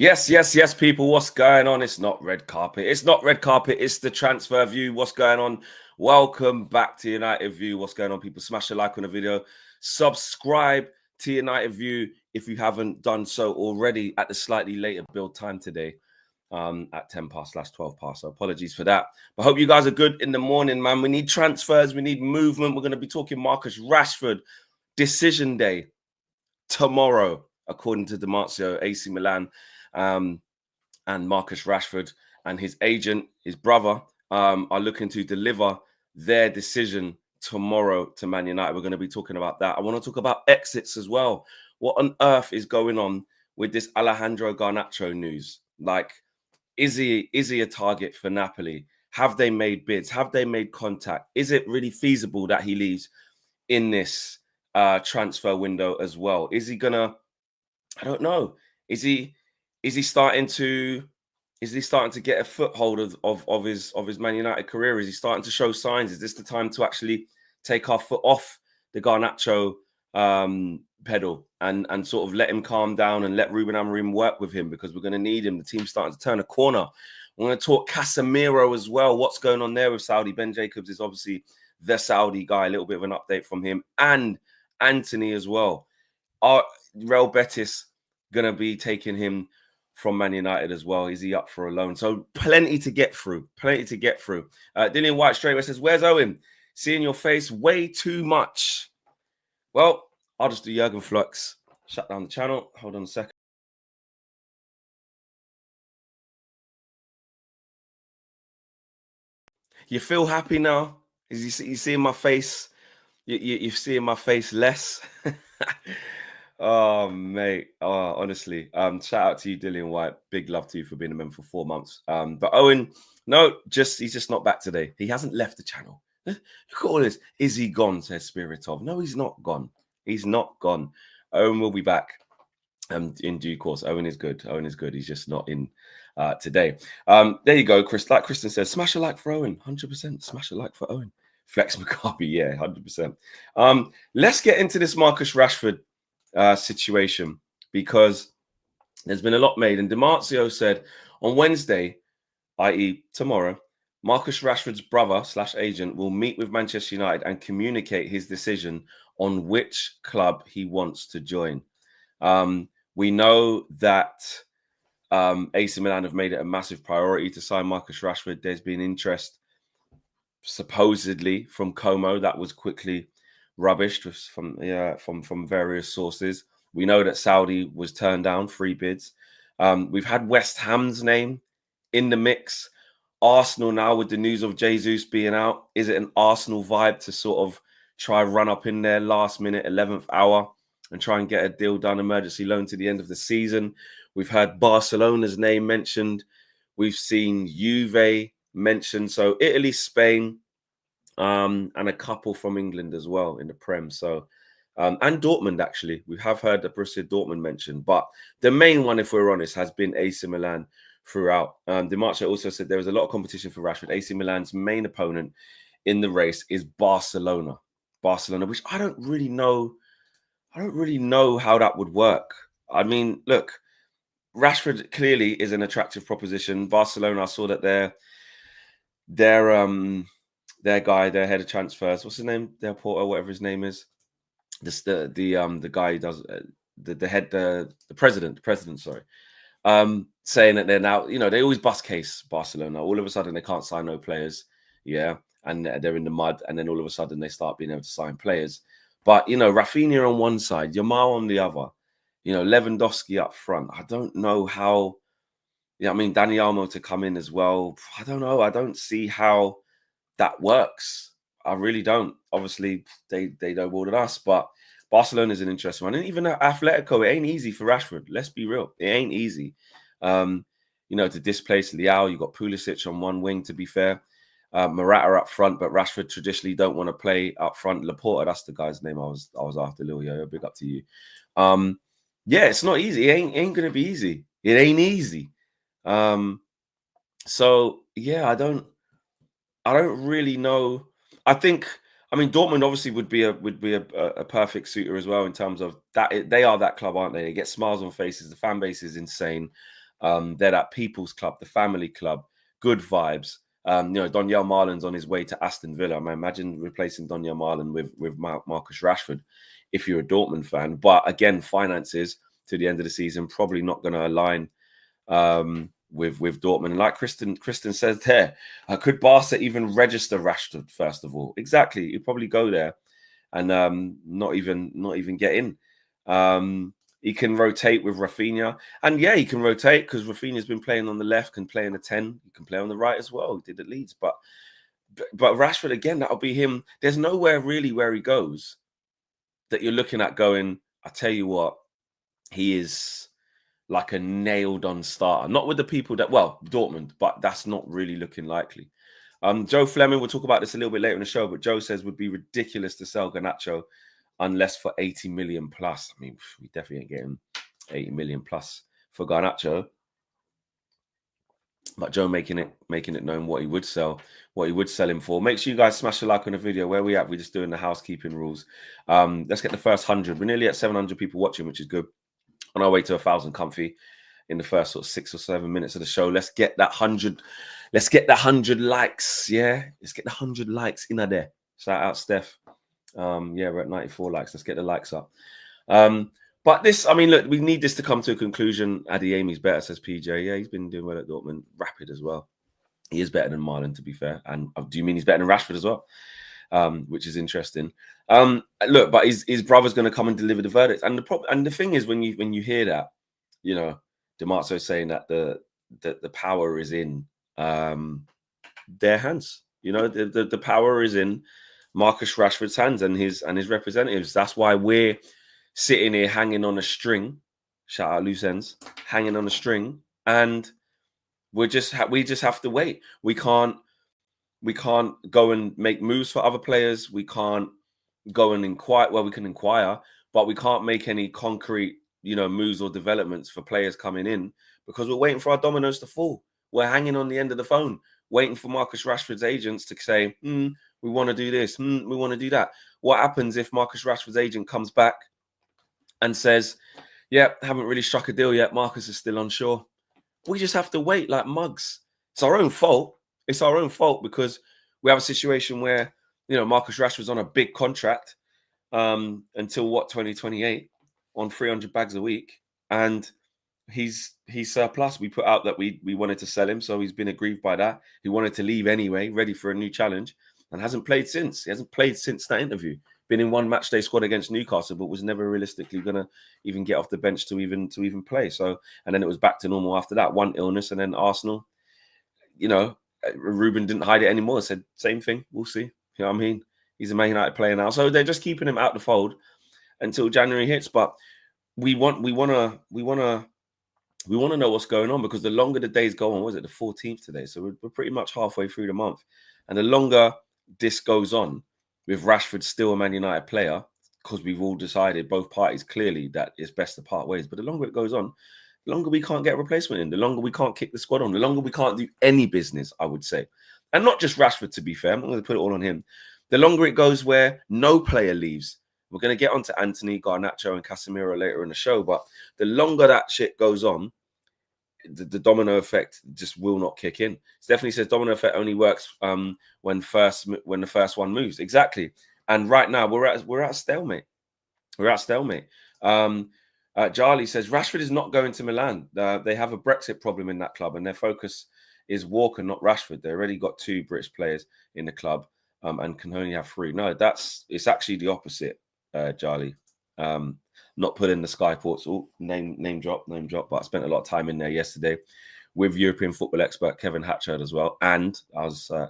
Yes, people. What's going on? It's not red carpet. It's not red carpet. It's the transfer view. What's going on? Welcome back to United View. What's going on, people? Smash a like on the video. Subscribe to United View if you haven't done so already at the slightly later build time today at 10 past/12 past. So apologies for that. But hope you guys are good in the morning, man. We need transfers. We need movement. We're going to be talking Marcus Rashford. Decision day tomorrow, according to Dimarzio, AC Milan. And Marcus Rashford and his agent, his brother, are looking to deliver their decision tomorrow to Man United. We're going to be talking about that. I want to talk about exits as well. What on earth is going on with this Alejandro Garnacho news? Like, is he a target for Napoli? Have they made bids? Have they made contact? Is it really feasible that he leaves in this transfer window as well? Is he gonna? I don't know. Is he starting to get a foothold of his Man United career? Is he starting to show signs? Is this the time to actually take our foot off the Garnacho pedal and sort of let him calm down and let Ruben Amorim work with him, because we're going to need him. The team's starting to turn a corner. We're going to talk Casemiro as well. What's going on there with Saudi? Ben Jacobs is obviously the Saudi guy. A little bit of an update from him, and Anthony as well. Are Real Betis going to be taking him from Man United as well? Is he up for a loan? So plenty to get through. Dillian White straight away says, "Where's Owen? Seeing your face way too much." Well, I'll just do Jurgen Flux. Shut down the channel. Hold on a second. You feel happy now? You seeing my face? You're seeing my face less? Oh, mate. Oh, honestly. Shout out to you, Dillian White. Big love to you for being a member for 4 months. But Owen, no, he's just not back today. He hasn't left the channel. Look at all this. Is he gone? Says Spirit of. No, he's not gone. He's not gone. Owen will be back in due course. Owen is good. He's just not in today. There you go, Chris. Like Kristen says, smash a like for Owen. 100%. Smash a like for Owen. Flex McCarthy, yeah, 100%. Let's get into this Marcus Rashford situation, because there's been a lot made. And Dimarzio said on Wednesday, i.e. tomorrow, Marcus Rashford's brother/agent will meet with Manchester United and communicate his decision on which club he wants to join. We know that AC Milan have made it a massive priority to sign Marcus Rashford. There's been interest supposedly from Como that was quickly rubbished from various sources. We know that Saudi was turned down 3 bids. We've had West Ham's name in the mix. Arsenal now, with the news of Jesus being out, is it an Arsenal vibe to sort of try run up in there last minute, 11th hour, and try and get a deal done, emergency loan to the end of the season? We've heard Barcelona's name mentioned. We've seen Juve mentioned. So Italy, Spain, and a couple from England as well in the Prem. So, and Dortmund, actually. We have heard the Borussia Dortmund mentioned. But the main one, if we're honest, has been AC Milan throughout. Dimarzio also said there was a lot of competition for Rashford. AC Milan's main opponent in the race is Barcelona, which I don't really know how that would work. I mean, look, Rashford clearly is an attractive proposition. Barcelona, I saw that their guy, their head of transfers, what's his name? Their Porto, whatever his name is. The guy who does the president, sorry. Saying that they're now, they always bust case Barcelona. All of a sudden they can't sign no players. Yeah. And they're in the mud, and then all of a sudden they start being able to sign players. But, Rafinha on one side, Yamal on the other, Lewandowski up front. I don't know how, Dani Olmo to come in as well. I don't know. I don't see how that works. I really don't. Obviously, they don't more than us, but Barcelona is an interesting one. And even Atletico, it ain't easy for Rashford. Let's be real. It ain't easy. To displace Leao, you got Pulisic on one wing, to be fair. Morata up front, but Rashford traditionally don't want to play up front. Laporta, that's the guy's name I was after. Lil Yo, big up to you. Yeah, it's not easy. It ain't gonna be easy. It ain't easy. So yeah, I don't really know. I think, Dortmund obviously would be a perfect suitor as well, in terms of that. They are that club, aren't they? They get smiles on faces. The fan base is insane. They're that people's club, the family club, good vibes. Donyell Marlin's on his way to Aston Villa. I mean, imagine replacing Donyell Marlin with Marcus Rashford if you're a Dortmund fan. But again, finances to the end of the season probably not going to align with Dortmund. And like Kristen says there, could Barca even register Rashford first of all? Exactly. He'd probably go there and not even get in. He can rotate with Rafinha. And yeah, he can rotate because Rafinha's been playing on the left, can play in the 10. He can play on the right as well. He did at Leeds. But Rashford, again, that'll be him. There's nowhere really where he goes that you're looking at going, I tell you what, he is like a nailed-on starter. Not with the people that, well, Dortmund, but that's not really looking likely. Joe Fleming, we'll talk about this a little bit later in the show, but Joe says would be ridiculous to sell Garnacho unless for 80 million plus. I mean, we definitely ain't getting 80 million plus for Garnacho. But Joe making it known what he would sell him for. Make sure you guys smash a like on the video. Where we at? We're just doing the housekeeping rules. Let's get the first 100. We're nearly at 700 people watching, which is good. On our way to 1,000 comfy in the first sort of 6 or 7 minutes of the show. Let's get that 100. Let's get the 100 likes. Yeah, let's get the 100 likes in there. Shout out Steph. Yeah, we're at 94 likes. Let's get the likes up. But this, I mean, look, we need this to come to a conclusion. Adeyemi's better, says PJ. Yeah, he's been doing well at Dortmund. Rapid as well. He is better than Marlon, to be fair. And do you mean he's better than Rashford as well? Which is interesting. Look, but his brother's going to come and deliver the verdict. And the thing is, when you hear that, you know, DiMarzio saying that the power is in their hands. You know, the power is in Marcus Rashford's hands and his representatives. That's why we're sitting here hanging on a string. Shout out loose ends, hanging on a string, and we just have to wait. We can't go and make moves for other players. We can't go and inquire. Well, we can inquire, but we can't make any concrete, moves or developments for players coming in because we're waiting for our dominoes to fall. We're hanging on the end of the phone, waiting for Marcus Rashford's agents to say, we want to do this, we want to do that. What happens if Marcus Rashford's agent comes back and says, yeah, haven't really struck a deal yet. Marcus is still unsure. We just have to wait like mugs. It's our own fault. It's our own fault because we have a situation where, Marcus Rashford's on a big contract until 2028 on 300 bags a week. And he's surplus. We put out that we wanted to sell him. So he's been aggrieved by that. He wanted to leave anyway, ready for a new challenge and hasn't played since. He hasn't played since that interview. Been in one match day squad against Newcastle, but was never realistically going to even get off the bench to even play. So, and then it was back to normal after that. One illness and then Arsenal, Ruben didn't hide it anymore. Said same thing. We'll see. You know what I mean? He's a Man United player now, so they're just keeping him out the fold until January hits. But we want to know what's going on because the longer the days go on, was it the 14th today? So we're pretty much halfway through the month, and the longer this goes on, with Rashford still a Man United player, because we've all decided, both parties clearly, that it's best to part ways. But the longer it goes on, the longer we can't get a replacement in, the longer we can't kick the squad on, the longer we can't do any business, I would say. And not just Rashford, to be fair. I'm not going to put it all on him. The longer it goes where no player leaves. We're going to get onto Anthony, Garnacho, and Casemiro later in the show. But the longer that shit goes on, the domino effect just will not kick in. It definitely says domino effect only works when the first one moves. Exactly. And right now we're at a stalemate. We're at stalemate. Charlie says Rashford is not going to Milan. They have a Brexit problem in that club, and their focus is Walker, not Rashford. They already got 2 British players in the club, and can only have 3. No, it's actually the opposite, Charlie. Not put in the Sky Ports name drop, but I spent a lot of time in there yesterday with European football expert Kevin Hatchard as well. And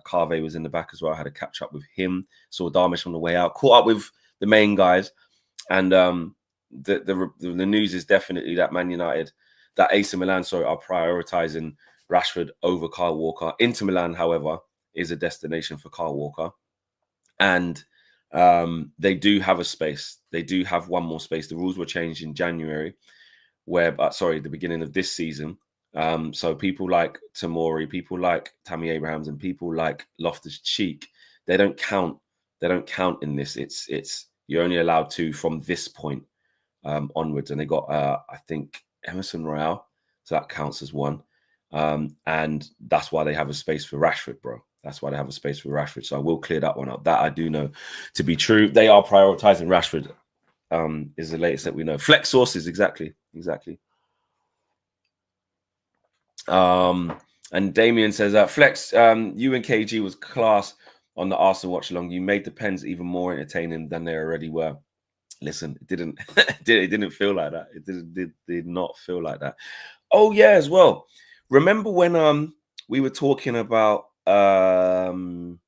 Carve was in the back as well. I had a catch up with him, saw Darmish on the way out, caught up with the main guys. And the news is definitely that Man United, that AC Milan, are prioritizing Rashford over Kyle Walker. Inter Milan, however, is a destination for Kyle Walker. And they do have a space. They do have one more space. The rules were changed in January, the beginning of this season. So people like Tomori, people like Tammy Abrahams, and people like Loftus-Cheek, they don't count. They don't count in this. It's you're only allowed 2 from this point onwards. And they got I think Emerson Royale So that counts as one. And that's why they have a space for Rashford, bro. That's why they have a space for Rashford. So I will clear that one up. That I do know to be true. They are prioritizing Rashford. Is the latest that we know. Flex sources, exactly. And Damien says, Flex, you and KG was class on the Arsenal watch along. You made the pens even more entertaining than they already were. Listen, it didn't it didn't feel like that. It did not feel like that. Oh yeah, as well. Remember when we were talking about the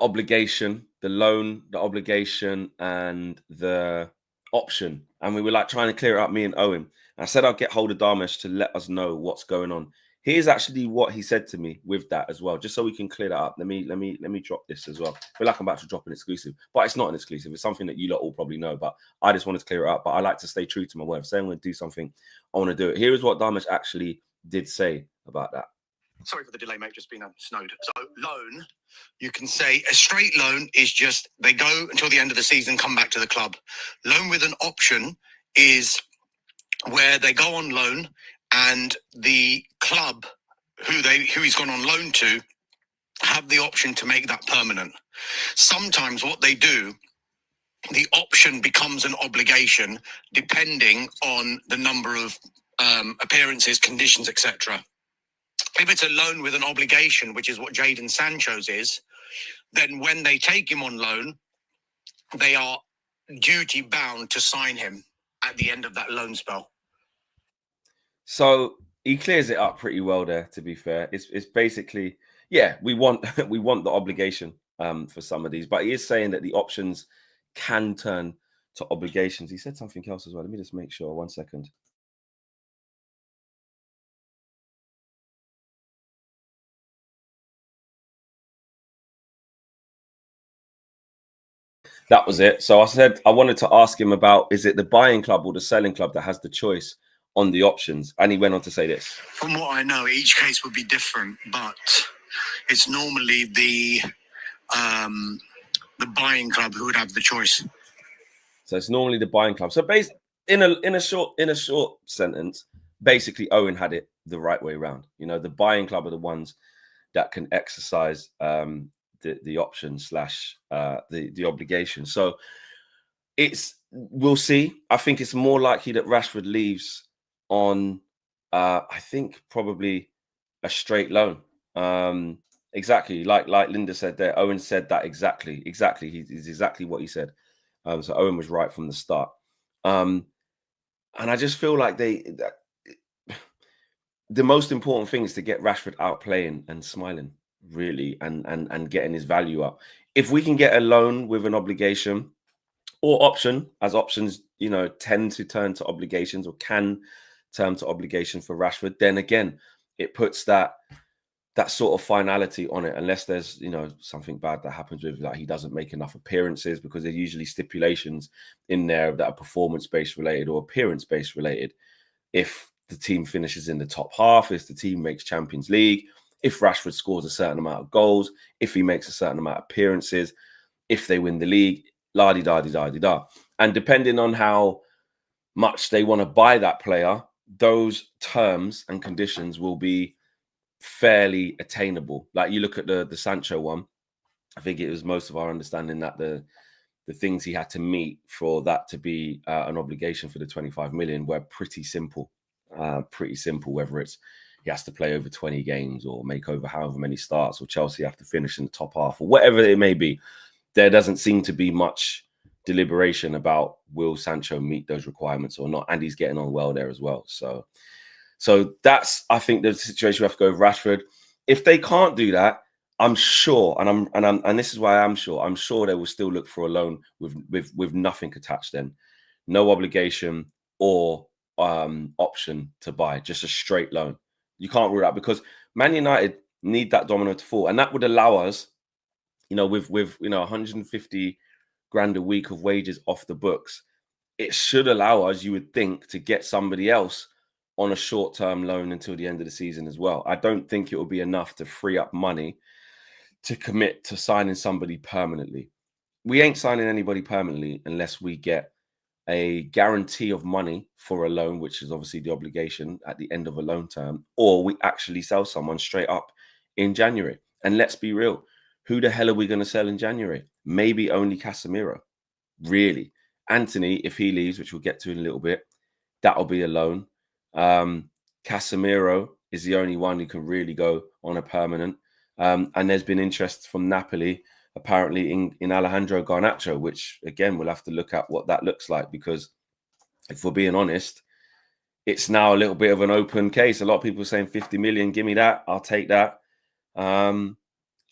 obligation, the loan, the obligation, and the option, and we were like trying to clear it up, me and Owen. And I said I'll get hold of Darmesh to let us know what's going on. Here's actually what he said to me with that as well, just so we can clear that up. Let me drop this as well. I feel like I'm about to drop an exclusive, but it's not an exclusive. It's something that you lot all probably know, but I just wanted to clear it up. But I like to stay true to my word. Saying I'm going to do something, I want to do it. Here is what Darmesh actually did say about that. Sorry for the delay, mate. Just been snowed. So loan, you can say a straight loan is just they go until the end of the season, come back to the club. Loan with an option is where they go on loan and the club who he's gone on loan to have the option to make that permanent. Sometimes what they do, the option becomes an obligation depending on the number of appearances, conditions, etc. If it's a loan with an obligation, which is what Jadon Sancho's is, then when they take him on loan, they are duty bound to sign him at the end of that loan spell. So he clears it up pretty well there, to be fair. It's basically, yeah, we want the obligation for some of these, but he is saying that the options can turn to obligations. He said something else as well. Let me just make sure. 1 second. That was it. So I said I wanted to ask him about, is it the buying club or the selling club that has the choice on the options? And he went on to say this. From what I know, each case would be different, but it's normally the buying club who would have the choice. So it's normally the buying club. So in a short sentence, basically Owen had it the right way around. You know, the buying club are the ones that can exercise the option slash the obligation. So we'll see. I think it's more likely that Rashford leaves on I think probably a straight loan. Exactly like Linda said there. Owen said that exactly. He's exactly what he said. So Owen was right from the start. And I just feel like the most important thing is to get Rashford out playing and smiling, really, and getting his value up. If we can get a loan with an obligation or option, as options, you know, tend to turn to obligations or can turn to obligation for Rashford, then again, it puts that sort of finality on it, unless there's, you know, something bad that happens with, like, he doesn't make enough appearances, because there's usually stipulations in there that are performance-based related or appearance-based related. If the team finishes in the top half, if the team makes Champions League, if Rashford scores a certain amount of goals, if he makes a certain amount of appearances, if they win the league, la-di-da-di-da-di-da. And depending on how much they want to buy that player, those terms and conditions will be fairly attainable. Like, you look at the Sancho one, I think it was most of our understanding that the things he had to meet for that to be an obligation for the 25 million were pretty simple. Whether it's he has to play over 20 games or make over however many starts, or Chelsea have to finish in the top half, or whatever it may be. There doesn't seem to be much deliberation about will Sancho meet those requirements or not, and he's getting on well there as well. So that's, I think, the situation we have to go with Rashford. If they can't do that, I'm sure, and this is why I'm sure they will still look for a loan with nothing attached. Then, no obligation or option to buy, just a straight loan. You can't rule out, because Man United need that domino to fall, and that would allow us, you know, with 150 grand a week of wages off the books, it should allow us, you would think, to get somebody else on a short-term loan until the end of the season as well. I don't think it will be enough to free up money to commit to signing somebody permanently. We ain't signing anybody permanently unless we get a guarantee of money for a loan, which is obviously the obligation at the end of a loan term, or we actually sell someone straight up in January. And let's be real, who the hell are we going to sell in January? Maybe only Casemiro, really. Anthony, if he leaves, which we'll get to in a little bit, that'll be a loan. Casemiro is the only one who can really go on a permanent. And there's been interest from Napoli, apparently, in Alejandro Garnacho, which, again, we'll have to look at what that looks like, because if we're being honest, it's now a little bit of an open case. A lot of people are saying 50 million, give me that, I'll take that. And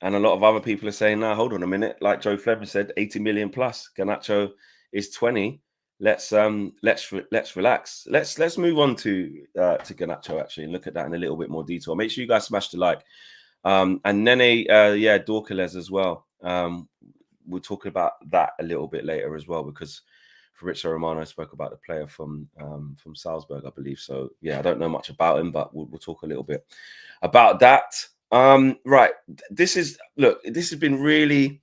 a lot of other people are saying, no, hold on a minute. Like Joe Fleming said, 80 million plus. Garnacho is 20. Let's relax. Let's move on to Garnacho actually and look at that in a little bit more detail. Make sure you guys smash the like. And Nene, Dorcales as well. We'll talk about that a little bit later as well, because Fabrizio Romano spoke about the player from Salzburg, I believe. So yeah, I don't know much about him, but we'll talk a little bit about that. Right, this has been really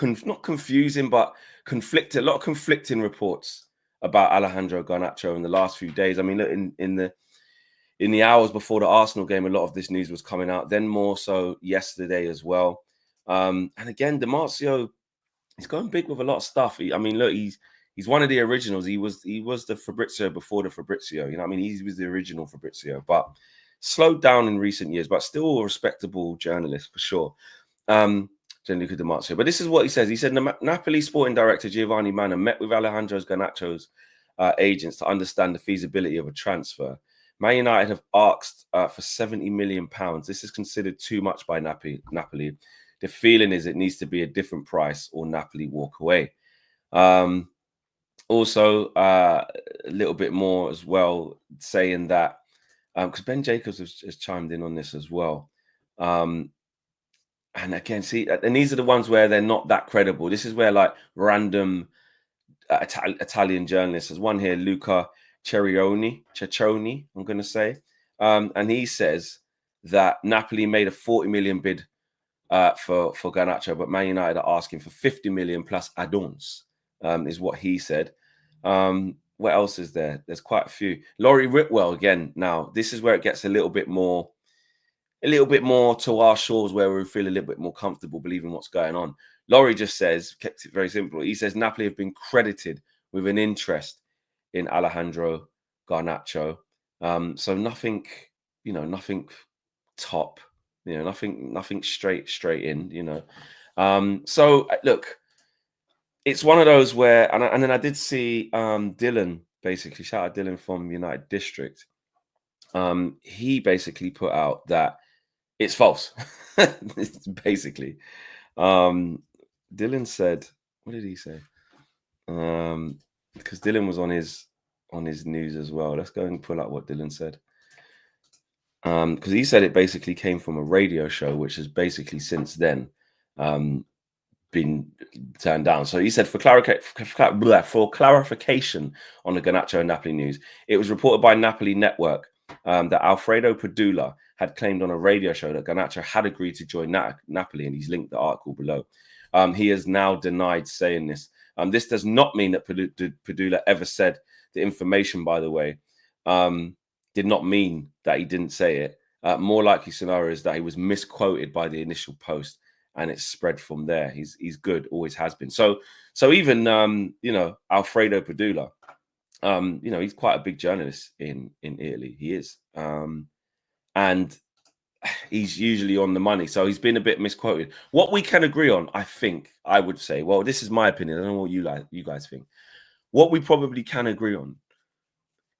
not confusing, but conflicted. A lot of conflicting reports about Alejandro Garnacho in the last few days. I mean, look, in the hours before the Arsenal game, a lot of this news was coming out. Then more so yesterday as well. And again, Demarcio, he's going big with a lot of stuff. I mean, look, he's one of the originals. He was the Fabrizio before the Fabrizio. You know what I mean? He was the original Fabrizio, but slowed down in recent years, but still a respectable journalist for sure. Gianluca Demarcio. But this is what he says. He said, Napoli sporting director Giovanni Manna met with Alejandro Garnacho's agents to understand the feasibility of a transfer. Man United have asked for £70 million. This is considered too much by Napoli. The feeling is it needs to be a different price or Napoli walk away. Also, a little bit more as well, saying that, because Ben Jacobs has chimed in on this as well. And again, see, and these are the ones where they're not that credible. This is where like random Italian journalists, there's one here, Luca Ceccioni, I'm going to say. And he says that Napoli made a 40 million bid for Garnacho, but Man United are asking for 50 million plus add-ons, is what he said. What else is there? There's quite a few. Laurie Whitwell, again, now, this is where it gets a little bit more to our shores, where we feel a little bit more comfortable believing what's going on. Laurie just says, kept it very simple. He says Napoli have been credited with an interest in Alejandro Garnacho. So nothing, nothing top, nothing straight in, So look, it's one of those where, and then I did see Dylan, basically, shout out Dylan from United District. He basically put out that it's false. Basically, Dylan said, what did he say? Because Dylan was on his news as well. Let's go and pull up what Dylan said. Because he said it basically came from a radio show, which has basically since then been turned down. So he said, for clarification on the Garnacho and Napoli news, it was reported by Napoli Network that Alfredo Padula had claimed on a radio show that Garnacho had agreed to join Napoli, and he's linked the article below. He has now denied saying this. This does not mean that Padula ever said the information, by the way, did not mean that he didn't say it. More likely scenario is that he was misquoted by the initial post, and it's spread from there. He's good, always has been. So even Alfredo Padula, he's quite a big journalist in Italy. He is, and he's usually on the money. So he's been a bit misquoted. What we can agree on, I would say, well, this is my opinion. I don't know what you guys think. What we probably can agree on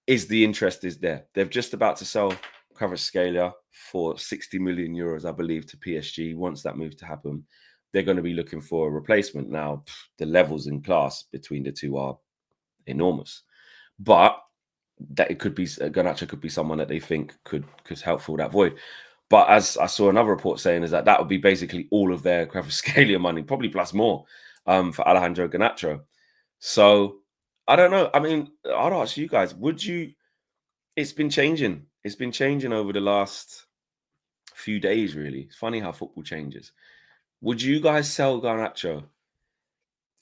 is the interest is there. They're just about to sell Kvaratskhelia for 60 million euros, I believe, to PSG. Once that move to happen, they're going to be looking for a replacement. Now, the levels in class between the two are enormous, but that it could be Garnacho could be someone that they think could help fill that void. But as I saw another report saying, is that would be basically all of their Kvaratskhelia money, probably plus more, for Alejandro Garnacho. So I don't know. I mean, I'd ask you guys, would you? It's been changing. It's been changing over the last few days, really. It's funny how football changes. Would you guys sell Garnacho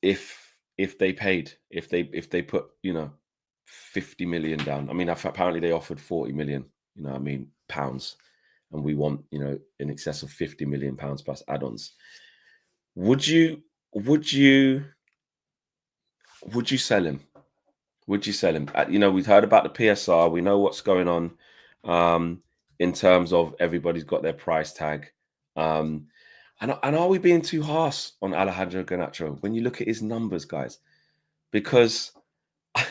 if if they put 50 million down. I mean, apparently they offered 40 million. Pounds, and we want in excess of 50 million pounds plus add-ons. Would you sell him? Would you sell him? We've heard about the PSR. We know what's going on in terms of everybody's got their price tag. And are we being too harsh on Alejandro Garnacho when you look at his numbers, guys? Because I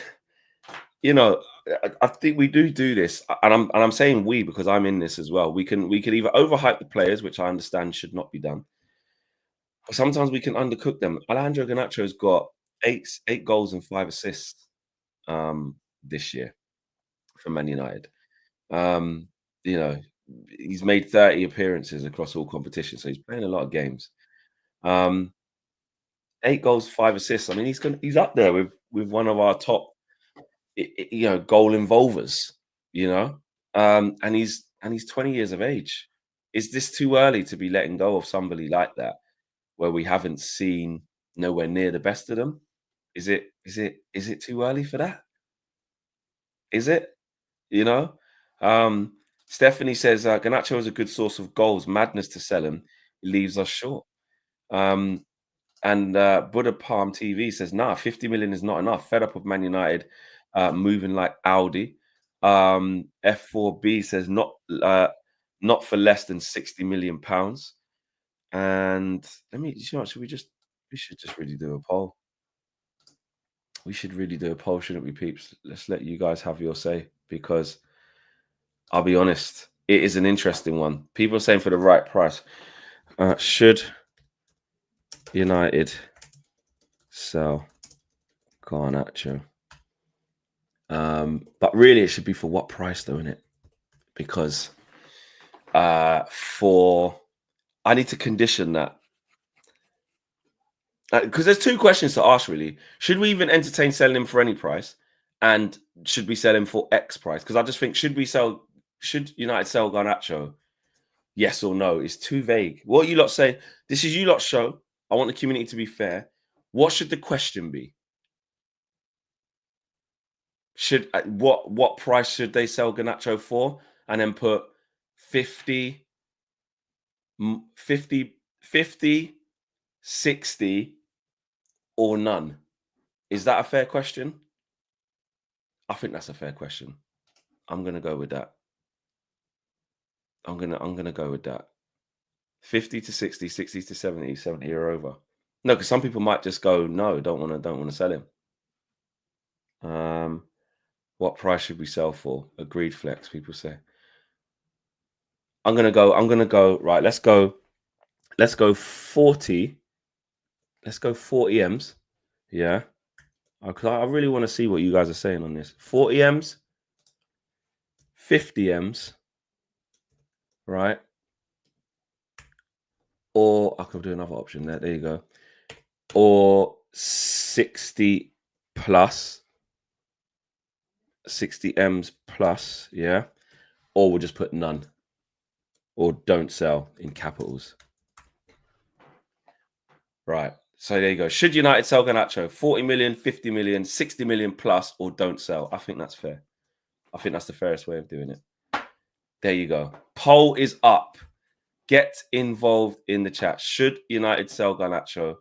think we do this, and I'm saying we because I'm in this as well. We can either overhype the players, which I understand should not be done, but sometimes we can undercook them. Alejandro Garnacho's got eight goals and 5 assists this year for Man United. He's made 30 appearances across all competitions, so he's playing a lot of games. 8 goals, 5 assists. I mean, he's up there with one of our top goal involvers, and he's 20 years of age. Is this too early to be letting go of somebody like that, where we haven't seen nowhere near the best of them? Is it too early for that? Is it? Stephanie says Garnacho is a good source of goals. Madness to sell him. He leaves us short. And Buddha Palm TV says, nah, 50 million is not enough. Fed up with Man United moving like Audi. F4B says not for less than 60 million pounds. And we should just really do a poll. We should really do a poll, shouldn't we, peeps? Let's let you guys have your say, because I'll be honest, it is an interesting one. People are saying for the right price. Should United sell Garnacho? But really, it should be for what price, though, innit? Because I need to condition that. Because there's 2 questions to ask, really. Should we even entertain selling him for any price? And should we sell him for X price? Because I just think, should United sell Garnacho? Yes or no? It's too vague. What you lot say, this is you lot's show. I want the community to be fair. What should the question be? What price should they sell Garnacho for? And then put 50, 60, or none. Is that a fair question? I think that's a fair question. I'm gonna go with that. I'm gonna go with that. 50 to 60, 60 to 70, 70 or over. No, because some people might just go, no, don't want to sell him. What price should we sell for? Agreed, Flex, people say. I'm gonna go, right, let's go 40. Let's go 40 M's. Yeah. I really want to see what you guys are saying on this. 40 M's, 50 M's, right? Or I could do another option there. There you go. Or 60 plus, 60 M's plus, yeah. Or we'll just put none, or don't sell in capitals. Right. So there you go. Should United sell Garnacho? 40 million, 50 million, 60 million plus, or don't sell. I think that's fair. I think that's the fairest way of doing it. There you go. Poll is up. Get involved in the chat. Should United sell Garnacho?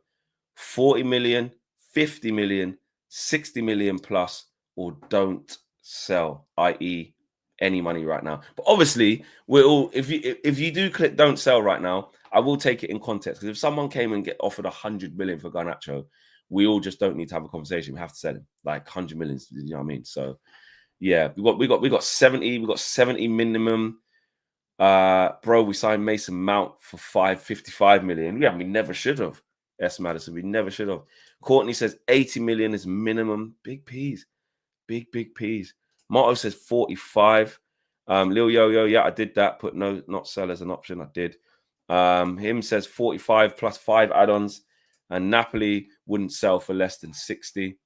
40 million, 50 million, 60 million plus, or don't sell, i.e. any money right now. But obviously, we're all, if you do click don't sell right now, I will take it in context. Because if someone came and get offered 100 million for Garnacho, we all just don't need to have a conversation. We have to sell him. Like 100 million, you know what I mean? So yeah, we got 70 minimum. Bro, we signed Mason Mount for 555 million. Yeah, we never should have. S. Madison, we never should have. Courtney says 80 million is minimum. Big P's. Big P's. Motto says 45. Lil Yo, yeah, I did that. Put no, not sell as an option. I did. Him says 45 plus 5 add-ons. And Napoli wouldn't sell for less than 60.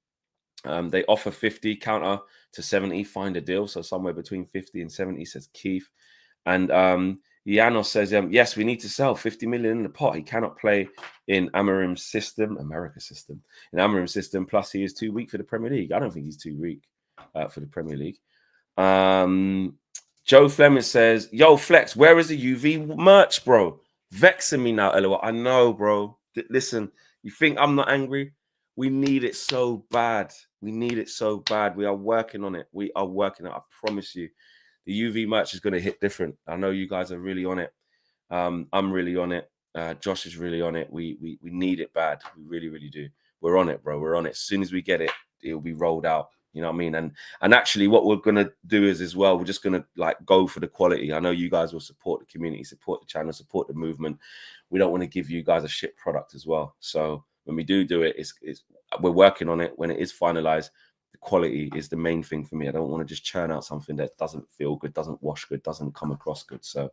They offer 50, counter to 70, find a deal. So somewhere between 50 and 70, says Keith. And Janos says, yes, we need to sell 50 million in the pot. He cannot play in Amarim's system, in Amarim's system. Plus, he is too weak for the Premier League. I don't think he's too weak for the Premier League. Joe Fleming says, yo, Flex, where is the UV merch, bro? Vexing me now, LOL. I know, bro. Listen, you think I'm not angry? We need it so bad. We need it so bad. We are working on it. We are working on it. I promise you. The UV merch is going to hit different. I know you guys are really on it. I'm really on it. Josh is really on it. We need it bad. We really, really do. We're on it, bro. We're on it. As soon as we get it, it'll be rolled out. You know what I mean? And actually, what we're gonna do is as well, we're just gonna like go for the quality. I know you guys will support the community, support the channel, support the movement. We don't want to give you guys a shit product as well. So when we do it, it's we're working on it. When it is finalized, the quality is the main thing for me. I don't want to just churn out something that doesn't feel good, doesn't wash good, doesn't come across good. So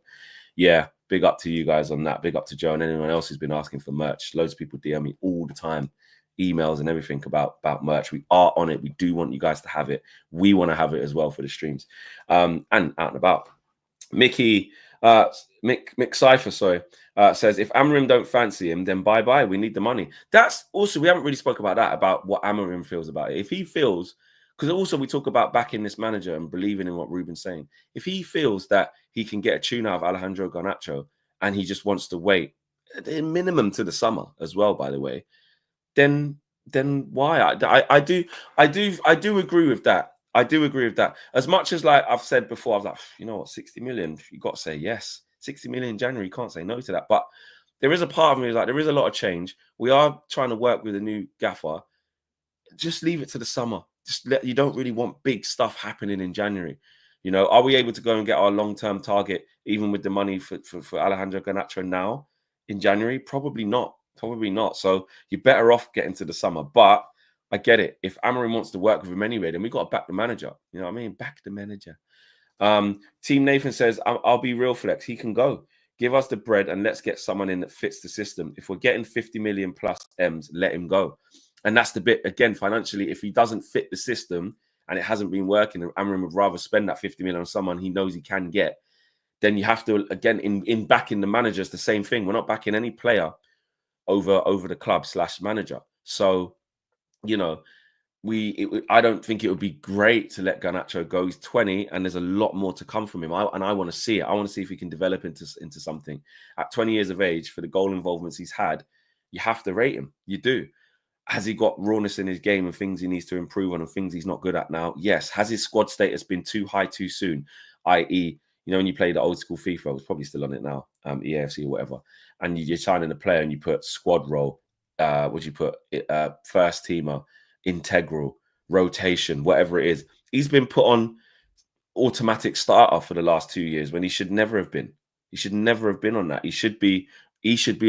yeah, big up to you guys on that. Big up to Joe and anyone else who's been asking for merch. Loads of people DM me all the time, emails and everything about merch. We are on it. We do want you guys to have it. We want to have it as well for the streams and out and about. Mick Cypher, says if Amarim don't fancy him, then bye. We need the money. That's also, we haven't really spoke about that, about what Amarim feels about it. If he feels, because also we talk about backing this manager and believing in what Ruben's saying. If he feels that he can get a tune out of Alejandro Garnacho and he just wants to wait, minimum to the summer as well, by the way, then why? I do agree with that. I do agree with that. As much as like I've said before, I was like, you know what, 60 million, you got to say yes. 60 million in January, you can't say no to that. But there is a part of me like, there is a lot of change. We are trying to work with a new gaffer. Just leave it to the summer. You don't really want big stuff happening in January. You know, are we able to go and get our long-term target, even with the money for Alejandro Garnacho now in January? Probably not. Probably not. So you're better off getting to the summer. But I get it. If Amarim wants to work with him anyway, then we got to back the manager. You know what I mean? Back the manager. Team Nathan says, I'll be real, Flex. He can go. Give us the bread and let's get someone in that fits the system. If we're getting 50 million plus M's, let him go. And that's the bit, again, financially, if he doesn't fit the system and it hasn't been working, and Amarim would rather spend that 50 million on someone he knows he can get, then you have to, again, in backing the manager, it's the same thing. We're not backing any player over the club / manager. So, you know, I don't think it would be great to let Garnacho go. He's 20 and there's a lot more to come from him. I want to see it. I want to see if he can develop into something. At 20 years of age, for the goal involvements he's had, you have to rate him. You do. Has he got rawness in his game and things he needs to improve on and things he's not good at now? Yes. Has his squad status been too high too soon? I.e., you know, when you play the old school FIFA, it's probably still on it now, EAFC or whatever, and you're signing a player and you put squad role, would you put first teamer, integral, rotation, whatever it is. He's been put on automatic starter for the last 2 years when he should never have been. He should never have been on that. He should be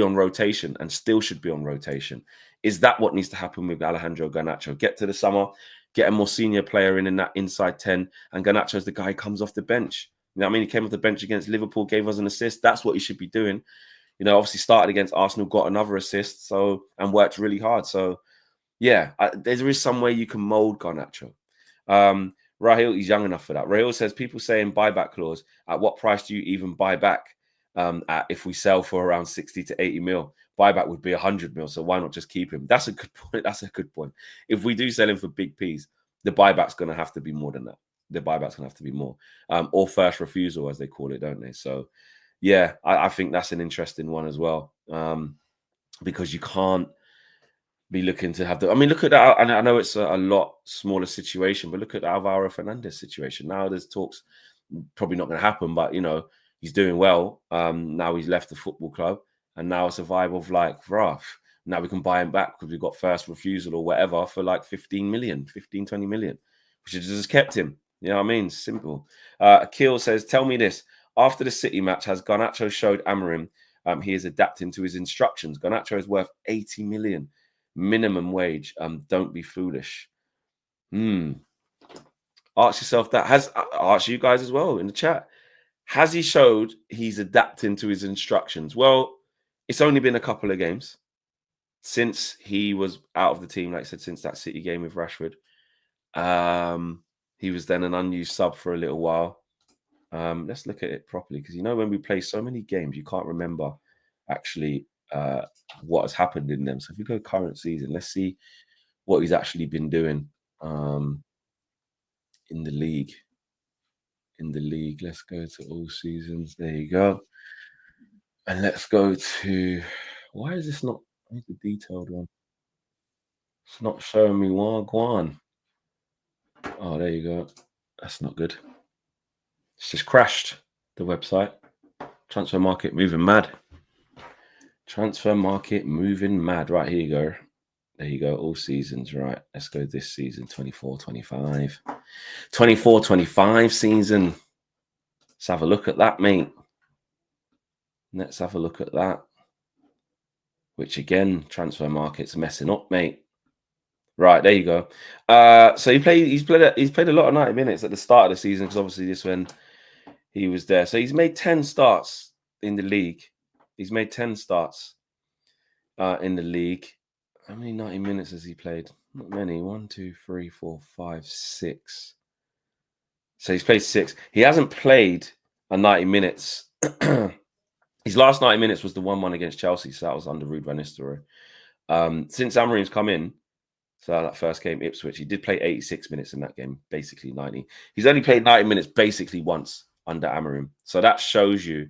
on rotation and still should be on rotation. Is that what needs to happen with Alejandro Garnacho? Get to the summer, get a more senior player in that inside 10, and Garnacho's the guy who comes off the bench. You know what I mean? He came off the bench against Liverpool, gave us an assist. That's what he should be doing. You know, obviously started against Arsenal, got another assist, and worked really hard. So, yeah, there is some way you can mold Garnacho. Rahil, he's young enough for that. Rahil says, people saying buyback clause. At what price do you even buy back? If we sell for around 60 to 80 mil, buyback would be 100 mil. So why not just keep him? That's a good point. That's a good point. If we do sell him for big P's, the buyback's going to have to be more than that. The buyback's going to have to be more, or first refusal, as they call it, don't they? So, yeah, I think that's an interesting one as well, because you can't be looking to have the. I mean, look at that. And I know it's a lot smaller situation, but look at the Alvaro Fernandez situation. Now there's talks, probably not going to happen, but you know, he's doing well. Now he's left the football club, and now it's a vibe of like, rough. Now we can buy him back because we've got first refusal or whatever for like 15 million, 15, 20 million, which has just kept him. You know what I mean? Simple. Akil says, tell me this. After the City match, has Garnacho showed Amarim he is adapting to his instructions? Garnacho is worth 80 million. Minimum wage. Don't be foolish. Ask yourself that. Ask you guys as well in the chat. Has he showed he's adapting to his instructions? Well, it's only been a couple of games since he was out of the team, like I said, since that City game with Rashford. He was then an unused sub for a little while. Let's look at it properly, because when we play so many games, you can't remember actually what has happened in them. So if we go current season, let's see what he's actually been doing in the league. Let's go to all seasons. There you go. And let's go to, why is this not, I need the detailed one. It's not showing me Wagwan. Oh, there you go. That's not good. It's just crashed, the website. Transfer market moving mad. Transfer market moving mad. Right, here you go. There you go. All seasons. Right, let's go this season, 24-25. 24-25 season. Let's have a look at that, mate. Let's have a look at that. Which again, transfer market's messing up, mate. Right, there you go. So he's played a lot of 90 minutes at the start of the season, because obviously this when he was there. So he's made 10 starts in the league. He's made 10 starts in the league. How many 90 minutes has he played? Not many. 1, 2, 3, 4, 5, 6. So he's played 6. He hasn't played a 90 minutes. His last 90 minutes was the 1-1 against Chelsea. So that was under Ruud van Nistelrooy. Since Amorim's come in, so that first game, Ipswich, he did play 86 minutes in that game, basically 90. He's only played 90 minutes basically once under Amorim. So that shows you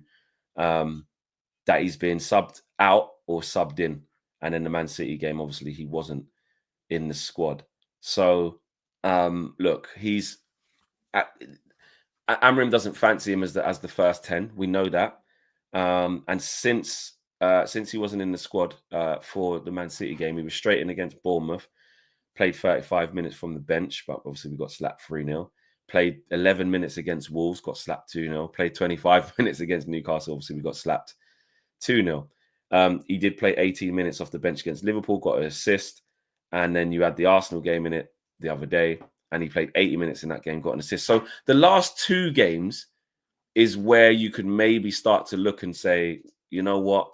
that he's been subbed out or subbed in. And in the Man City game, obviously, he wasn't in the squad. So, look, he's... Amorim doesn't fancy him as the first 10. We know that. And since he wasn't in the squad for the Man City game, he was straight in against Bournemouth. Played 35 minutes from the bench, but obviously we got slapped 3-0. Played 11 minutes against Wolves, got slapped 2-0. Played 25 minutes against Newcastle, obviously we got slapped 2-0. He did play 18 minutes off the bench against Liverpool, got an assist. And then you had the Arsenal game in it the other day, and he played 80 minutes in that game, got an assist. So the last 2 games is where you could maybe start to look and say, you know what?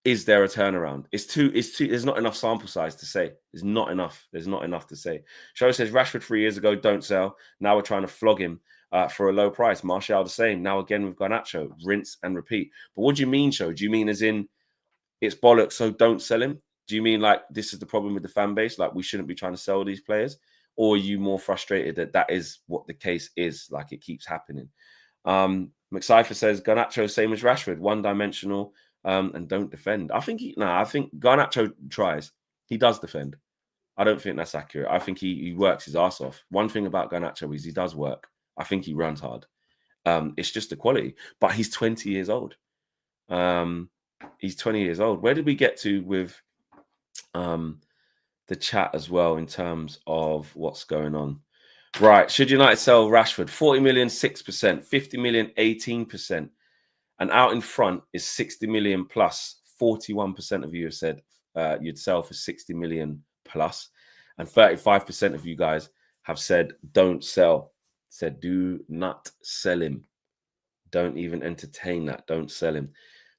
Is there a turnaround? It's too. There's not enough sample size to say. There's not enough to say. Show says Rashford 3 years ago, don't sell. Now we're trying to flog him for a low price. Martial the same. Now again with Garnacho, rinse and repeat. But what do you mean, Show? Do you mean as in it's bollocks, so don't sell him? Do you mean like this is the problem with the fan base? Like we shouldn't be trying to sell these players? Or are you more frustrated that is what the case is? Like it keeps happening. McCypher says Garnacho same as Rashford, one-dimensional. And don't defend. I think Garnacho tries. He does defend. I don't think that's accurate. I think he works his ass off. One thing about Garnacho is he does work. I think he runs hard. It's just the quality. But he's 20 years old. He's 20 years old. Where did we get to with the chat as well in terms of what's going on? Right. Should United sell Rashford? 40 million, 6%. 50 million, 18%. And out in front is 60 million plus. 41% of you have said you'd sell for 60 million plus. And 35% of you guys have said don't sell. Said do not sell him. Don't even entertain that. Don't sell him.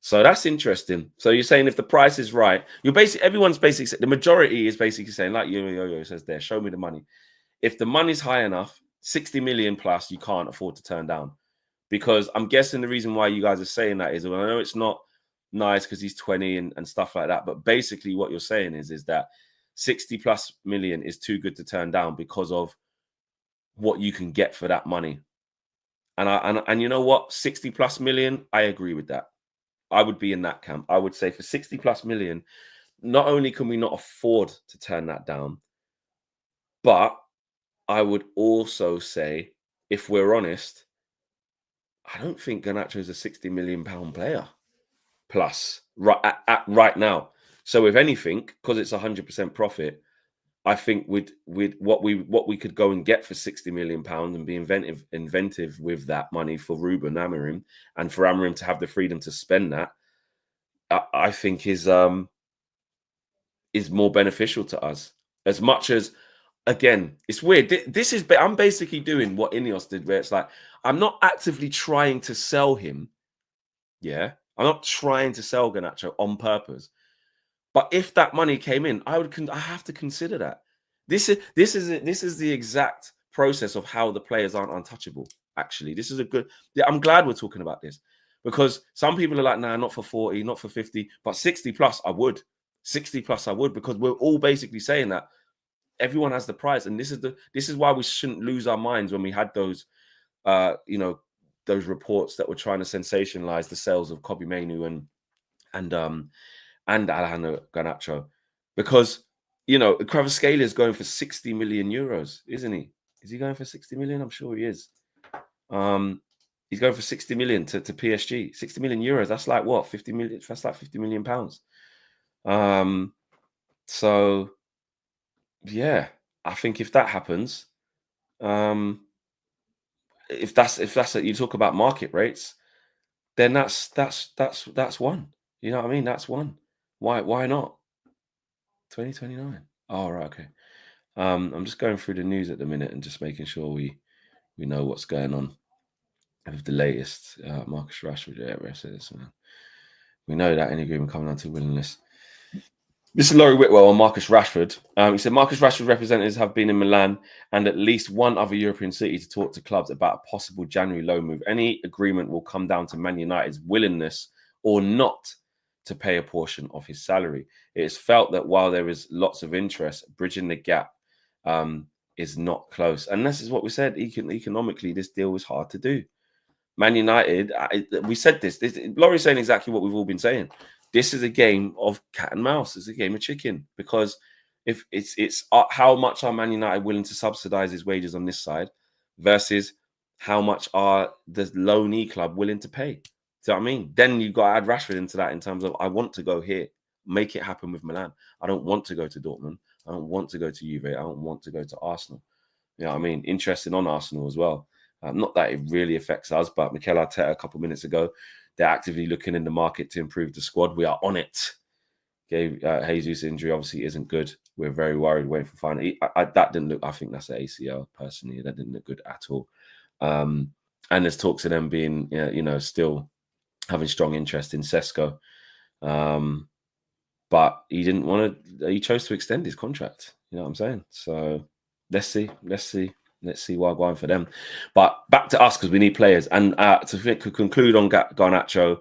So that's interesting. So you're saying if the price is right, everyone's basically, the majority is basically saying, like Yo says there, show me the money. If the money's high enough, 60 million plus, you can't afford to turn down. Because I'm guessing the reason why you guys are saying that is, well, I know it's not nice because he's 20 and stuff like that. But basically what you're saying is that 60 plus million is too good to turn down because of what you can get for that money. And you know what? 60 plus million, I agree with that. I would be in that camp. I would say for 60 plus million, not only can we not afford to turn that down, but I would also say, if we're honest, I don't think Garnacho is a 60 million pound player plus right now. So if anything, because it's 100% profit, I think with what we could go and get for 60 million pounds and be inventive with that money for Ruben Amorim, and for Amorim to have the freedom to spend that, I think is more beneficial to us. As much as, again, it's weird. I'm basically doing what Ineos did, where it's like, I'm not actively trying to sell him. Yeah. I'm not trying to sell Garnacho on purpose. But if that money came in, I have to consider that. This is the exact process of how the players aren't untouchable. actually. This is a good... I'm glad we're talking about this, because some people are like, nah, not for 40, not for 50, but 60 plus, I would. 60 plus, I would, because we're all basically saying that everyone has the price. And this is why we shouldn't lose our minds when we had those, you know, those reports that were trying to sensationalize the sales of Kobbie Mainoo and Alejandro Garnacho, because, you know, Kvaratskhelia is going for 60 million euros, isn't he? Is he going for 60 million? I'm sure he is. He's going for 60 million to PSG. 60 million euros. That's like what? 50 million. That's like 50 million pounds. So yeah, I think if that happens, if that's you talk about market rates, then that's one. You know what I mean? That's one. Why not? 2029. Oh, right, okay. I'm just going through the news at the minute and just making sure we know what's going on with the latest. Marcus Rashford, yeah, we said this, man. We know that any agreement coming down to willingness. This is Laurie Whitwell on Marcus Rashford. He said Marcus Rashford representatives have been in Milan and at least one other European city to talk to clubs about a possible January loan move. Any agreement will come down to Man United's willingness or not to pay a portion of his salary. It is felt that while there is lots of interest, bridging the gap is not close. And this is what we said. Economically, this deal is hard to do. Man United, we said this. Laurie's saying exactly what we've all been saying. This is a game of cat and mouse. It's a game of chicken, because if it's how much are Man United willing to subsidize his wages on this side versus how much are the loanee club willing to pay. Do you know what I mean? Then you've got to add Rashford into that in terms of, I want to go here, make it happen with Milan. I don't want to go to Dortmund. I don't want to go to Juve. I don't want to go to Arsenal. You know what I mean? Interested on Arsenal as well. Not that it really affects us, but Mikel Arteta a couple of minutes ago, they're actively looking in the market to improve the squad. We are on it. Okay, Jesus' injury obviously isn't good. We're very worried, waiting for final. That didn't look, I think that's an ACL personally. That didn't look good at all. And there's talks of them being, you know, still having strong interest in Sesko. But he didn't want to, he chose to extend his contract. You know what I'm saying? So let's see why I'm going for them. But back to us, because we need players. And to conclude on Garnacho,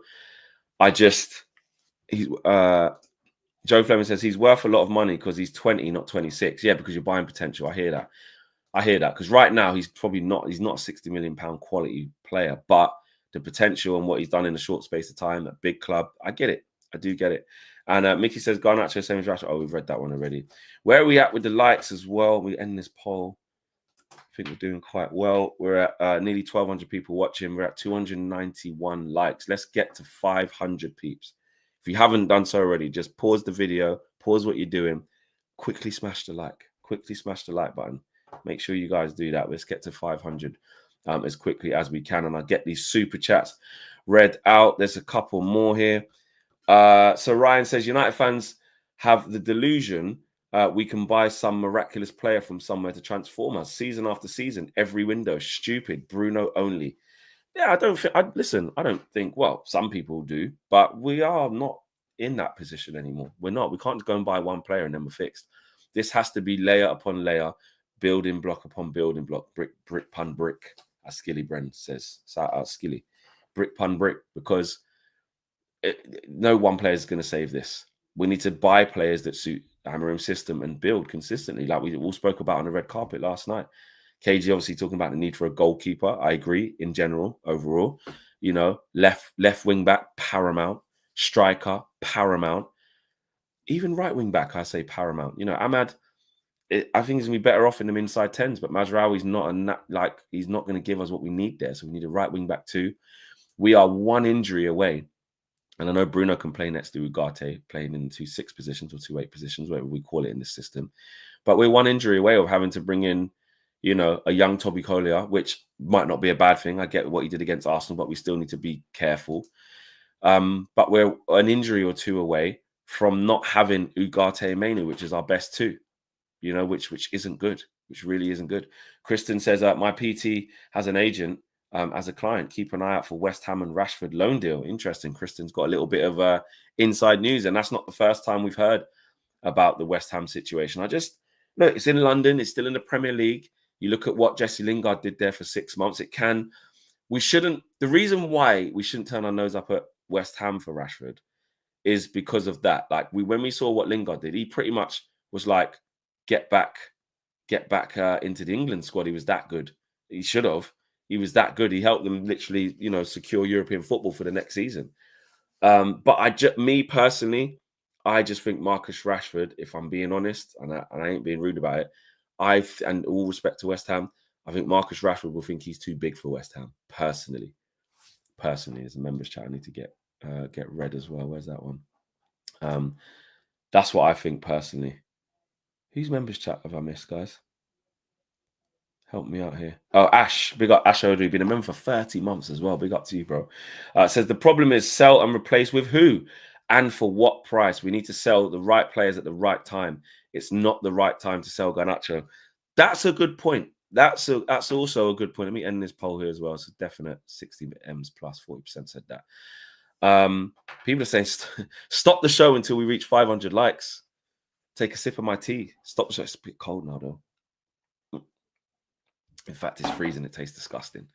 Joe Fleming says he's worth a lot of money because he's 20, not 26. Yeah, because you're buying potential. I hear that. Because right now he's probably not, he's not a 60 million pound quality player, but the potential and what he's done in a short space of time at big club, I get it. I do get it. And Mickey says Garnacho, same as Rashford. Oh, we've read that one already. Where are we at with the likes as well? We end this poll. I think we're doing quite well. We're at nearly 1,200 people watching. We're at 291 likes. Let's get to 500 peeps. If you haven't done so already, just pause the video, pause what you're doing, quickly smash the like. Quickly smash the like button. Make sure you guys do that. Let's get to 500 as quickly as we can. And I'll get these super chats read out. There's a couple more here. So Ryan says, United fans have the delusion we can buy some miraculous player from somewhere to transform us season after season, every window. Stupid. Bruno only. Yeah, I don't think, well, some people do, but we are not in that position anymore. We're not. We can't go and buy one player and then we're fixed. This has to be layer upon layer, building block upon building block, brick pun brick, as Skilly Bren says. Skilly. Brick pun brick, because no one player is going to save this. We need to buy players that suit Amarim's system and build consistently, like we all spoke about on the red carpet last night. KG obviously talking about the need for a goalkeeper. I agree in general, overall. You know, left wing back, paramount. Striker, paramount. Even right wing back, I say paramount. You know, Ahmad, I think he's going to be better off in them inside 10s, but Mazraoui's not he's not going to give us what we need there. So we need a right wing back too. We are one injury away. And I know Bruno can play next to Ugarte, playing in 2-6 positions or 2-8 positions, whatever we call it in this system. But we're one injury away of having to bring in, you know, a young Toby Collier, which might not be a bad thing. I get what he did against Arsenal, but we still need to be careful. But we're an injury or two away from not having Ugarte and Mainoo, which is our best two, you know, which isn't good, which really isn't good. Kristen says, my PT has an agent as a client. Keep an eye out for West Ham and Rashford loan deal. Interesting. Kristen's got a little bit of inside news, and that's not the first time we've heard about the West Ham situation. Look, it's in London. It's still in the Premier League. You look at what Jesse Lingard did there for 6 months. We shouldn't. The reason why we shouldn't turn our nose up at West Ham for Rashford is because of that. Like when we saw what Lingard did, he pretty much was like, get back into the England squad. He was that good. He should have. He was that good. He helped them literally, secure European football for the next season. But me personally, I just think Marcus Rashford, if I'm being honest, and I ain't being rude about it, and all respect to West Ham, I think Marcus Rashford will think he's too big for West Ham. Personally, as a members chat, I need to get read as well. Where's that one? That's what I think personally. Whose members chat have I missed, guys? Help me out here. Oh, Ash. Big up Ash Odry. Been a member for 30 months as well. Big up to you, bro. Says the problem is sell and replace with who? And for what price? We need to sell the right players at the right time. It's not the right time to sell Garnacho. That's a good point. That's also a good point. Let me end this poll here as well. It's a definite 60 M's plus. 40% said that. People are saying stop the show until we reach 500 likes. Take a sip of my tea. Stop the show. It's a bit cold now, though. In fact, it's freezing. It tastes disgusting.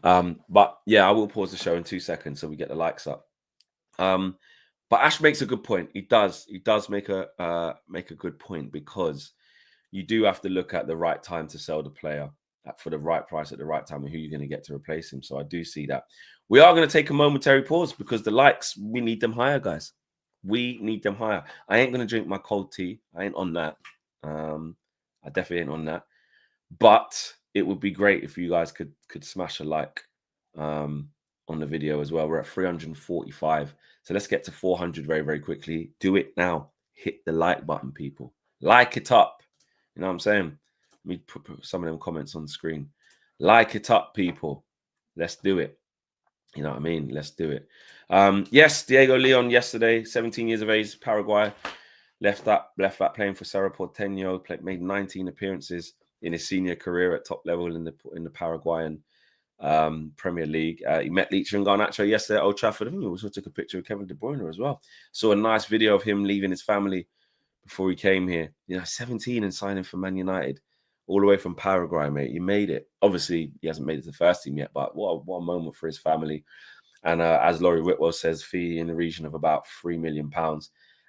But yeah, I will pause the show in 2 seconds so we get the likes up. But Ash makes a good point. He does make a good point, because you do have to look at the right time to sell the player for the right price at the right time and who you're going to get to replace him. So I do see that. We are going to take a momentary pause because the likes, we need them higher, guys. We need them higher. I ain't going to drink my cold tea. I ain't on that. I definitely ain't on that. But it would be great if you guys could smash a like on the video as well. We're at 345. So let's get to 400 very, very quickly. Do it now. Hit the like button, people. Like it up. You know what I'm saying? Let me put some of them comments on the screen. Like it up, people. Let's do it. You know what I mean? Let's do it. Yes, Diego Leon yesterday, 17 years of age, Paraguay. Left back playing for Cerro Porteño. Made 19 appearances in his senior career at top level in the Paraguayan Premier League. He met Leach and Garnacho yesterday at Old Trafford. He also took a picture of Kevin De Bruyne as well. Saw a nice video of him leaving his family before he came here. 17 and signing for Man United, all the way from Paraguay, mate. You made it. Obviously, he hasn't made it to the first team yet, but what a moment for his family. And as Laurie Whitwell says, fee in the region of about £3 million.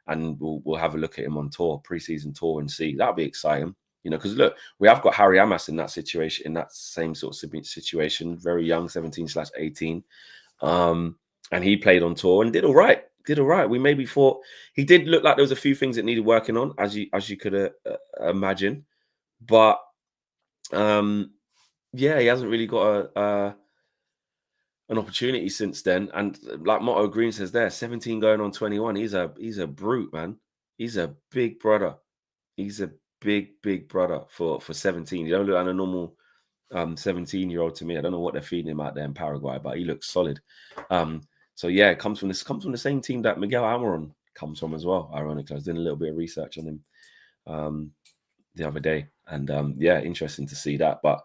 And we'll have a look at him on tour, pre-season tour, and see. That'll be exciting. Because look, we have got Harry Amas in that situation, in that same sort of situation, very young, 17/18. And he played on tour and did all right. We maybe thought he did look like there was a few things that needed working on, as you could imagine. But yeah, he hasn't really got an opportunity since then. And like Motto Green says there, 17 going on 21. He's a brute, man. He's a big brother. He's a big brother for 17. You don't look like a normal 17-year-old to me. I don't know what they're feeding him out there in Paraguay, but he looks solid. So yeah, it comes from the same team that Miguel Almiron comes from as well. Ironically, I was doing a little bit of research on him the other day, and yeah, interesting to see that. But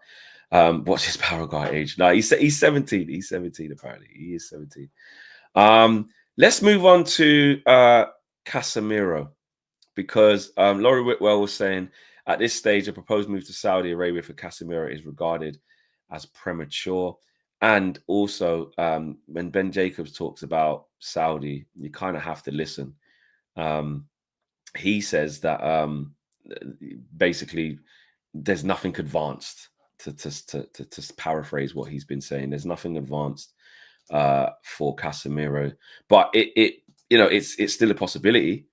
what's his Paraguay age? No, he's 17. He's 17 apparently. He is 17. Let's move on to Casemiro, because Laurie Whitwell was saying at this stage a proposed move to Saudi Arabia for Casemiro is regarded as premature. And also, when Ben Jacobs talks about Saudi, you kind of have to listen. He says that basically there's nothing advanced, to paraphrase what he's been saying. There's nothing advanced for Casemiro, but it's still a possibility,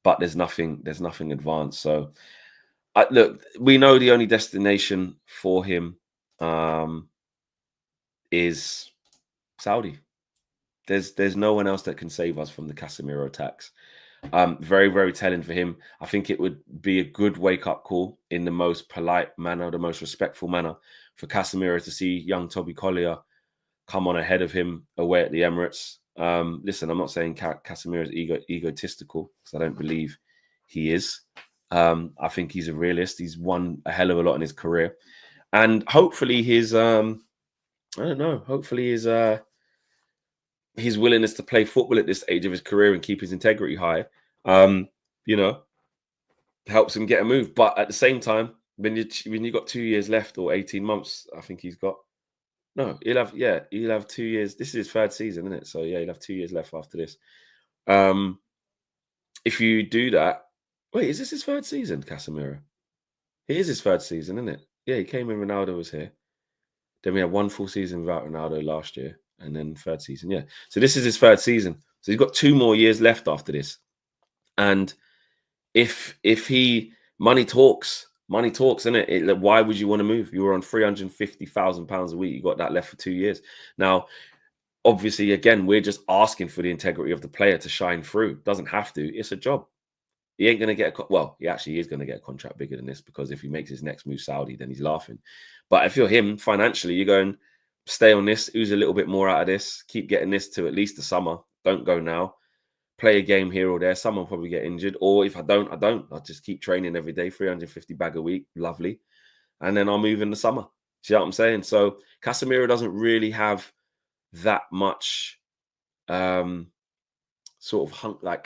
but there's nothing advanced. So look, we know the only destination for him is Saudi. There's no one else that can save us from the Casemiro tax. Very, very telling for him. I think it would be a good wake-up call in the most polite manner, the most respectful manner, for Casemiro to see young Toby Collier come on ahead of him away at the Emirates. Listen, I'm not saying Casemiro is egotistical, because I don't believe he is. I think he's a realist. He's won a hell of a lot in his career. And hopefully his hopefully his willingness to play football at this stage of his career and keep his integrity high, helps him get a move. But at the same time, when you got 2 years left or 18 months, I think he's got. No, he'll have 2 years. This is his third season, isn't it? So yeah, he'll have 2 years left after this. If you do that, wait, is this his third season, Casemiro? It is his third season, isn't it? Yeah, he came when Ronaldo was here. Then we had one full season without Ronaldo last year, and then third season. Yeah, so this is his third season. So he's got 2 more years left after this. And if he money talks, isn't it? Why would you want to move? You were on £350,000 a week. You got that left for 2 years. Now, obviously, again, we're just asking for the integrity of the player to shine through. Doesn't have to. It's a job. He ain't going to get he actually is going to get a contract bigger than this, because if he makes his next move Saudi, then he's laughing. But if you're him, financially, you're going, stay on this, ooze a little bit more out of this, keep getting this to at least the summer. Don't go now. Play a game here or there. Someone probably get injured. Or if I don't. I'll just keep training every day, 350 bag a week. Lovely. And then I'll move in the summer. See what I'm saying? So Casemiro doesn't really have that much sort of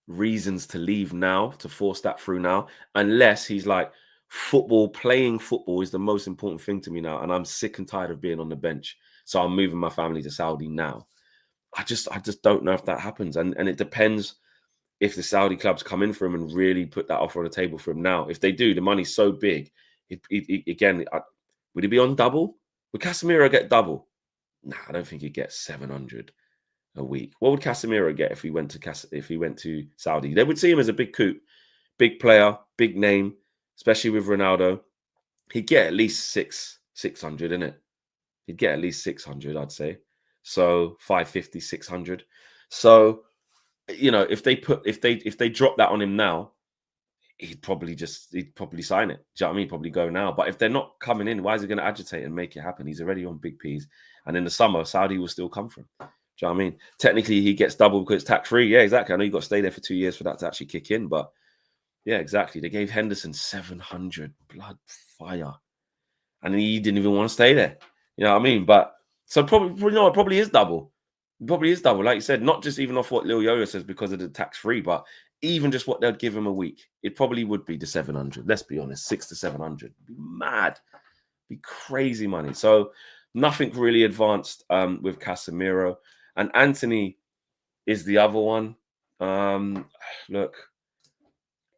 reasons to leave now, to force that through now, unless he's like, playing football is the most important thing to me now, and I'm sick and tired of being on the bench, so I'm moving my family to Saudi now. I just don't know if that happens, and it depends if the Saudi clubs come in for him and really put that offer on the table for him now. If they do, the money's so big. Would he be on double? Would Casemiro get double? Nah, I don't think he'd get 700 a week. What would Casemiro get if he went to Saudi? They would see him as a big coup, big player, big name, especially with Ronaldo. He'd get at least 600, innit? He'd get at least 600, I'd say. So 550, 600. So, if they drop that on him now, he'd probably sign it. Do you know what I mean? Probably go now. But if they're not coming in, why is he going to agitate and make it happen? He's already on big P's. And in the summer, Saudi will still come for him. Do you know what I mean? Technically, he gets double because it's tax-free. Yeah, exactly. I know you've got to stay there for 2 years for that to actually kick in. But yeah, exactly. They gave Henderson 700. Blood fire. And he didn't even want to stay there. You know what I mean? But so probably is double. Probably is double. Like you said, not just even off what Lil Yo-Yo says because of the tax-free, but even just what they'd give him a week. It probably would be the 700. Let's be honest, 600 to 700. It'd be mad. It'd be crazy money. So nothing really advanced with Casemiro. And Antony is the other one. Look,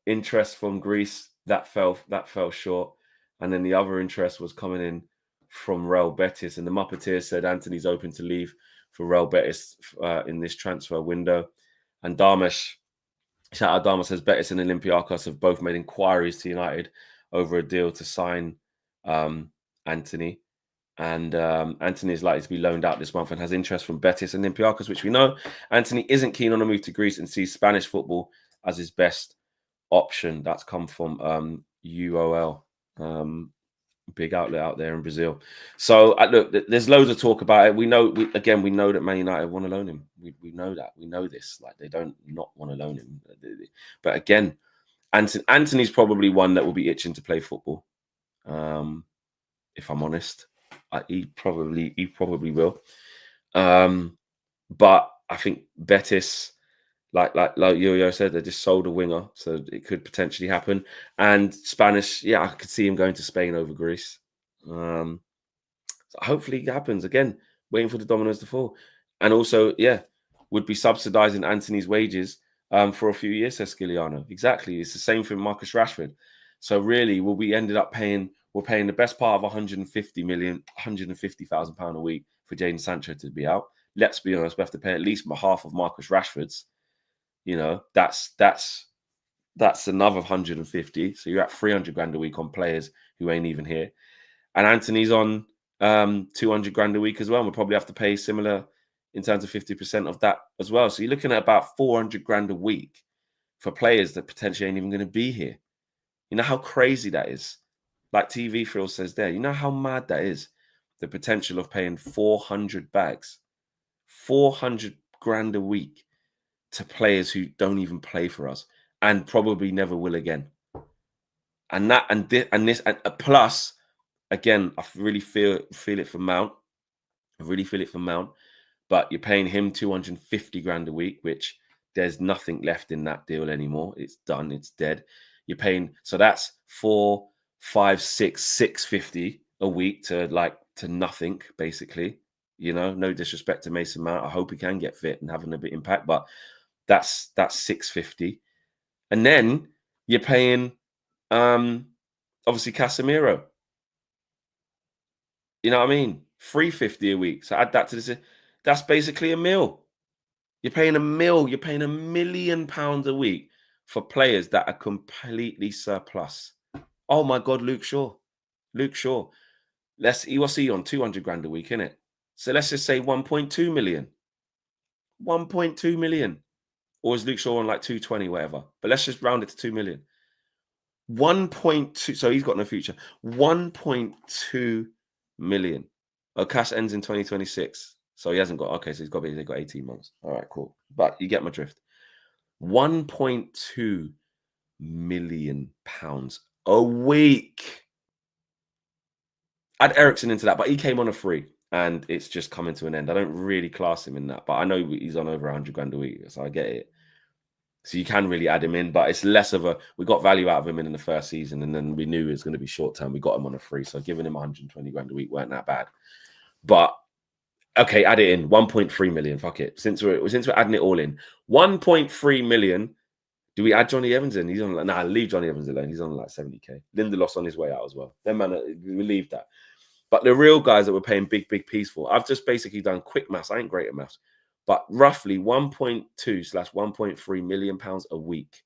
interest from Greece, that fell short. And then the other interest was coming in from Real Betis. And the Muppeteers said Antony's open to leave for Real Betis in this transfer window. And Darmesh, shout out Darmesh, says Betis and Olympiacos have both made inquiries to United over a deal to sign Antony. And Antony is likely to be loaned out this month and has interest from Betis and Olympiacos, which we know. Antony isn't keen on a move to Greece and sees Spanish football as his best option. That's come from UOL, big outlet out there in Brazil. So look, there's loads of talk about it. We know that Man United want to loan him. We know that. We know this. Like, they don't not want to loan him. But again, Antony's probably one that will be itching to play football. If I'm honest, he probably will. But I think Betis, like Yo-Yo said, they just sold a winger, so it could potentially happen. And Spanish, yeah, I could see him going to Spain over Greece. So hopefully it happens. Again, waiting for the dominoes to fall. And also, yeah, would be subsidising Antony's wages for a few years, says Skiliano. Exactly. It's the same for Marcus Rashford. So really, we're paying the best part of £150,000 a week for Jadon Sancho to be out. Let's be honest, we have to pay at least half of Marcus Rashford's. That's another 150. So you're at 300 grand a week on players who ain't even here. And Antony's on 200 grand a week as well. We'll probably have to pay similar in terms of 50% of that as well. So you're looking at about 400 grand a week for players that potentially ain't even going to be here. You know how crazy that is? Like TV Phil says there, you know how mad that is? The potential of paying 400 bags, 400 grand a week to players who don't even play for us and probably never will again. And plus, again, I really feel it for Mount. But you're paying him 250 grand a week, which there's nothing left in that deal anymore. It's done. It's dead. You're paying, so that's 4, 5, 6, 650 a week to nothing, basically. You know, no disrespect to Mason Mount. I hope he can get fit and having a bit impact, but that's 650. And then you're paying obviously Casemiro. You know what I mean? 350 a week. So add that to this. That's basically a mil. You're paying a mil. You're paying £1 million a week for players that are completely surplus. Oh my God, Luke Shaw. Luke Shaw. What's he on? 200 grand a week, innit? So let's just say 1.2 million. 1.2 million. Or is Luke Shaw on like 220, whatever? But let's just round it to 2 million. 1.2. So he's got no future. 1.2 million. Cash ends in 2026. So he hasn't got, okay, so they've got 18 months. All right, cool. But you get my drift. 1.2 million pounds a week. Add Ericsson into that, but he came on a free and it's just coming to an end. I don't really class him in that, but I know he's on over 100 grand a week, so I get it. So you can really add him in, but it's less of a, we got value out of him in the first season and then we knew it was going to be short term. We got him on a free, so giving him 120 grand a week weren't that bad. But okay, add it in, 1.3 million, fuck it. Since we're adding it all in, 1.3 million. Do we add Johnny Evans in? He's on like, nah, leave Johnny Evans alone. He's on like 70k. Lindelof on his way out as well. Then man, we leave that. But the real guys that we're paying big peas for, I've just basically done quick maths. I ain't great at maths, but roughly 1.2/1.3 million pounds a week.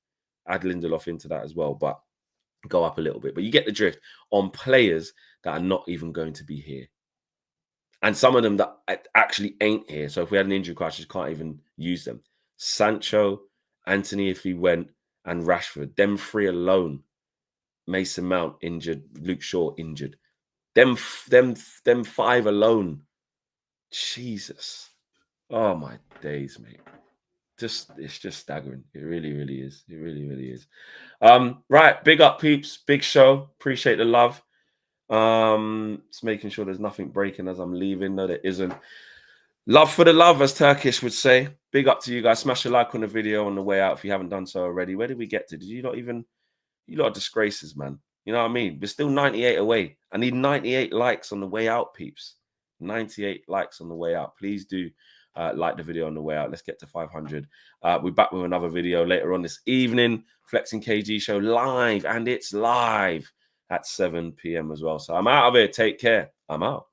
Add Lindelof into that as well, but go up a little bit. But you get the drift on players that are not even going to be here. And some of them that actually ain't here. So if we had an injury crisis, can't even use them. Sancho, Anthony, if he went, and Rashford. Them three alone. Mason Mount injured. Luke Shaw injured. Them 5 alone. Jesus. Oh my days, mate. It's just staggering. It really, really is. It really, really is. Right. Big up, peeps. Big show. Appreciate the love. It's making sure there's nothing breaking as I'm leaving. No, there isn't. Love for the love, as Turkish would say. Big up to you guys. Smash a like on the video on the way out if you haven't done so already. Where did we get to? Did you not even? You lot of disgraces, man. You know what I mean? We're still 98 away. I need 98 likes on the way out, peeps. 98 likes on the way out. Please do like the video on the way out. Let's get to 500. We're back with another video later on this evening. Flexing KG show live, and it's live at 7 p.m. as well. So I'm out of here. Take care. I'm out.